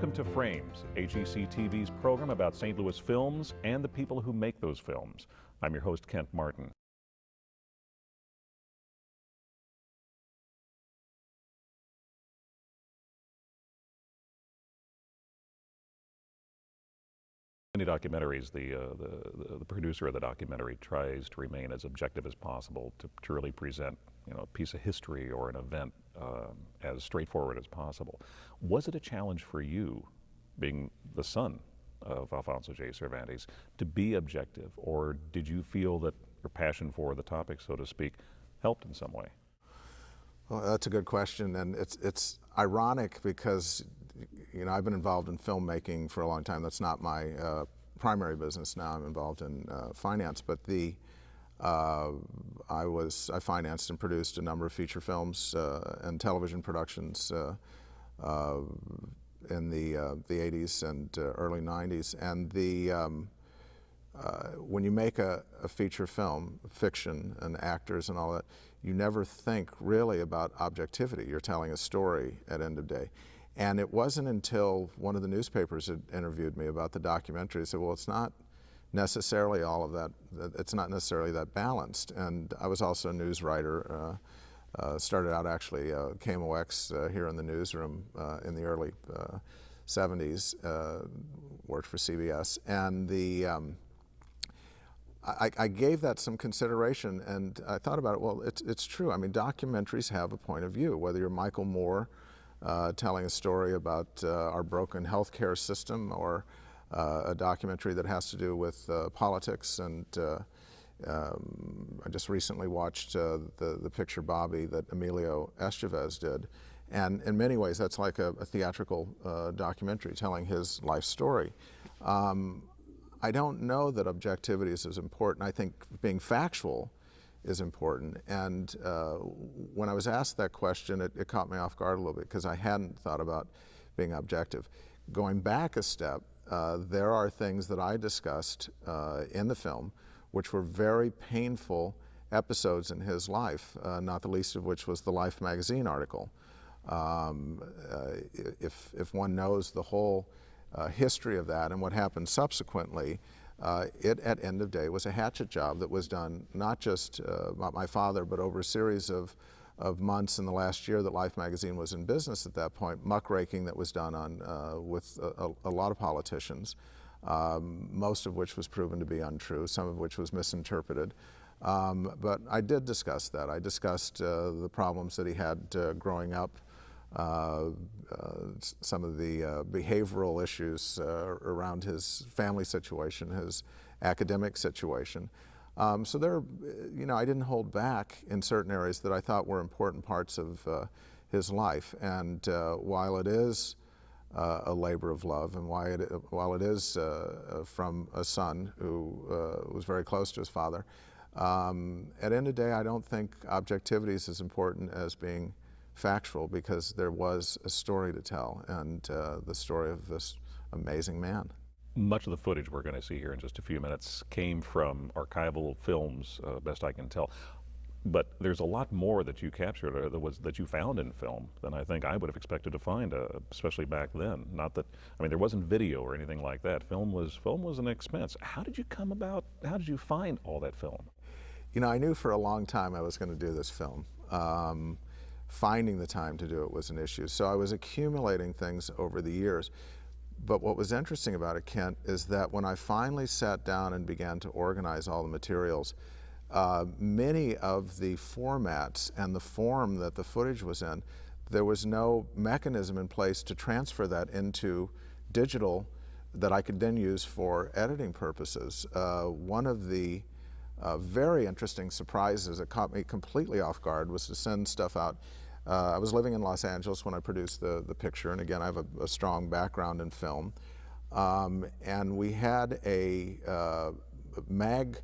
Welcome to Frames, HEC-TV's program about St. Louis films and the people who make those films. I'm your host, Kent Martin. Many documentaries, the producer of the documentary tries to remain as objective as possible to really present, a piece of history or an event as straightforward as possible. Was it a challenge for you, being the son of Alfonso J. Cervantes, to be objective, or did you feel that your passion for the topic, so to speak, helped in some way? Well, that's a good question, and it's ironic because I've been involved in filmmaking for a long time. That's not my primary business now. I'm involved in finance, but I financed and produced a number of feature films and television productions in the 80s and early 90s. And when you make a feature film, fiction and actors and all that, you never think really about objectivity. You're telling a story at end of day. And it wasn't until one of the newspapers had interviewed me about the documentary, said, well, it's not necessarily all of that, it's not necessarily that balanced. And I was also a news writer, started out actually KMOX here in the newsroom in the early 70s, worked for CBS. And I gave that some consideration, and I thought about it. Well, it's true. I mean, documentaries have a point of view, whether you're Michael Moore telling a story about our broken healthcare system, or a documentary that has to do with politics. And I just recently watched the picture Bobby that Emilio Estevez did. And in many ways, that's like a theatrical documentary telling his life story. I don't know that objectivity is as important. I think being factual is important. And when I was asked that question, it caught me off guard a little bit because I hadn't thought about being objective. Going back a step, there are things that I discussed in the film which were very painful episodes in his life, not the least of which was the Life magazine article. If one knows the whole history of that and what happened subsequently, it at end of day was a hatchet job that was done not just by my father, but over a series of months in the last year that Life magazine was in business at that point, muckraking that was done on with a lot of politicians, most of which was proven to be untrue, some of which was misinterpreted. But I did discuss that. I discussed the problems that he had growing up, some of the behavioral issues around his family situation, his academic situation. So there, I didn't hold back in certain areas that I thought were important parts of his life. And while it is a labor of love, and while it is from a son who was very close to his father, at the end of the day, I don't think objectivity is as important as being factual, because there was a story to tell, and the story of this amazing man. Much of the footage we're going to see here in just a few minutes came from archival films, best I can tell. But there's a lot more that you captured, or that you found in film, than I think I would have expected to find, especially back then. Not that, I mean, there wasn't video or anything like that. Film was an expense. How did you find all that film? I knew for a long time I was going to do this film. Finding the time to do it was an issue. So I was accumulating things over the years. But what was interesting about it, Kent, is that when I finally sat down and began to organize all the materials, many of the formats and the form that the footage was in, there was no mechanism in place to transfer that into digital that I could then use for editing purposes. One of the very interesting surprises that caught me completely off guard was to send stuff out. I was living in Los Angeles when I produced the picture, and again, I have a strong background in film. And we had a mag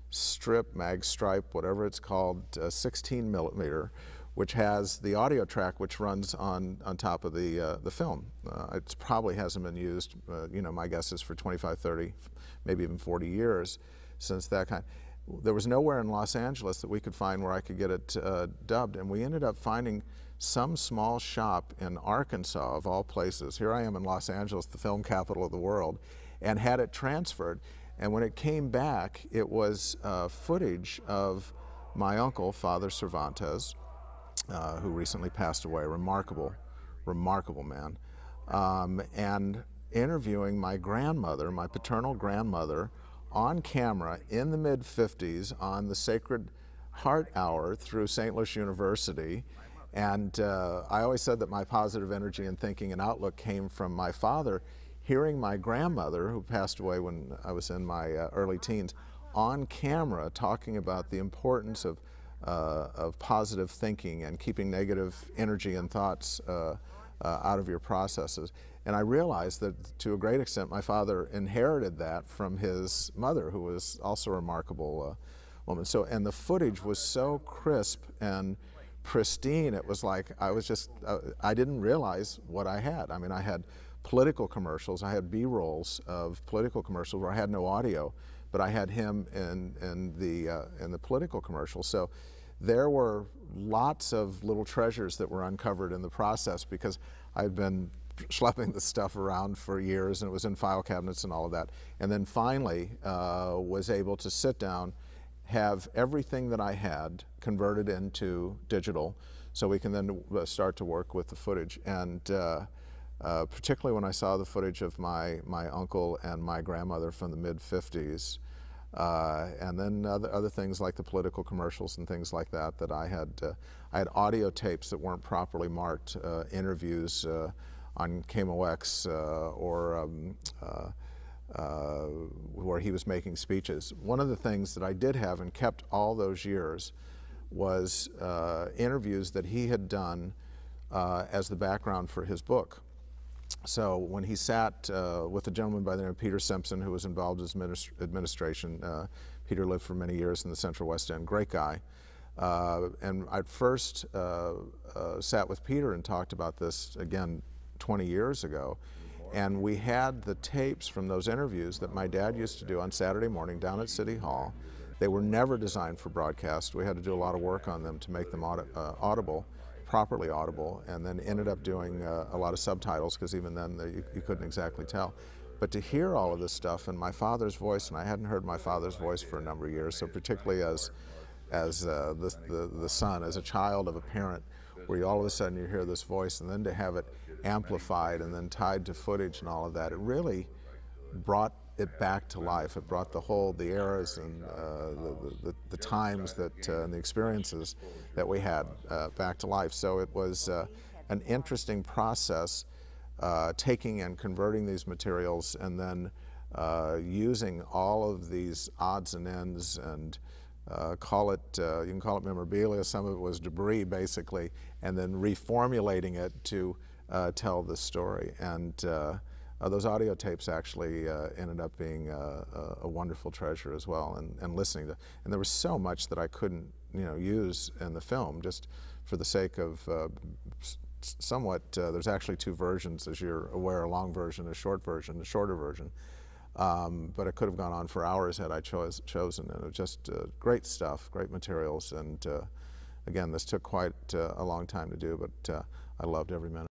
stripe, whatever it's called, 16 millimeter, which has the audio track which runs on top of the film. It probably hasn't been used, my guess is for 25, 30, maybe even 40 years since that kind. there was nowhere in Los Angeles that we could find where I could get it dubbed, and we ended up finding some small shop in Arkansas, of all places. Here I am in Los Angeles, the film capital of the world, and had it transferred. And when it came back, it was footage of my uncle, Father Cervantes, who recently passed away, remarkable man, and interviewing my grandmother, my paternal grandmother, on camera in the mid-50s on the Sacred Heart Hour through St. Louis University. And I always said that my positive energy and thinking and outlook came from my father hearing my grandmother, who passed away when I was in my early teens, on camera talking about the importance of positive thinking and keeping negative energy and thoughts out of your processes. And I realized that to a great extent my father inherited that from his mother, who was also a remarkable woman. So, and the footage was so crisp and pristine, it was like I didn't realize what I had. I mean, I had political commercials, I had B-rolls of political commercials where I had no audio, but I had him in the political commercials. So there were lots of little treasures that were uncovered in the process, because I'd been schlepping the stuff around for years, and it was in file cabinets and all of that. And then finally was able to sit down, have everything that I had converted into digital, so we can then start to work with the footage. And particularly when I saw the footage of my uncle and my grandmother from the mid-50s, and then other things like the political commercials and things like that, that I had audio tapes that weren't properly marked, interviews on KMOX or where he was making speeches. One of the things that I did have and kept all those years was interviews that he had done as the background for his book. So when he sat with a gentleman by the name of Peter Simpson, who was involved in his administration, Peter lived for many years in the Central West End, great guy. And I first sat with Peter and talked about this, again, 20 years ago. And we had the tapes from those interviews that my dad used to do on Saturday morning down at City Hall. They were never designed for broadcast. We had to do a lot of work on them to make them audible, properly audible, and then ended up doing a lot of subtitles, because even then you couldn't exactly tell. But to hear all of this stuff in my father's voice, and I hadn't heard my father's voice for a number of years, so particularly as the son, as a child of a parent, where all of a sudden you hear this voice, and then to have it amplified and then tied to footage and all of that, it really brought it back to life. It brought the eras and the times that and the experiences that we had back to life. So it was an interesting process, taking and converting these materials, and then using all of these odds and ends, and you can call it memorabilia, some of it was debris basically, and then reformulating it to tell the story. And those audio tapes actually ended up being a wonderful treasure as well, and listening to, and there was so much that I couldn't use in the film, just for the sake of somewhat, there's actually two versions, as you're aware, a long version, a short version, a shorter version. But it could have gone on for hours had I chosen, and it was just great stuff, great materials, and again, this took quite a long time to do, but I loved every minute.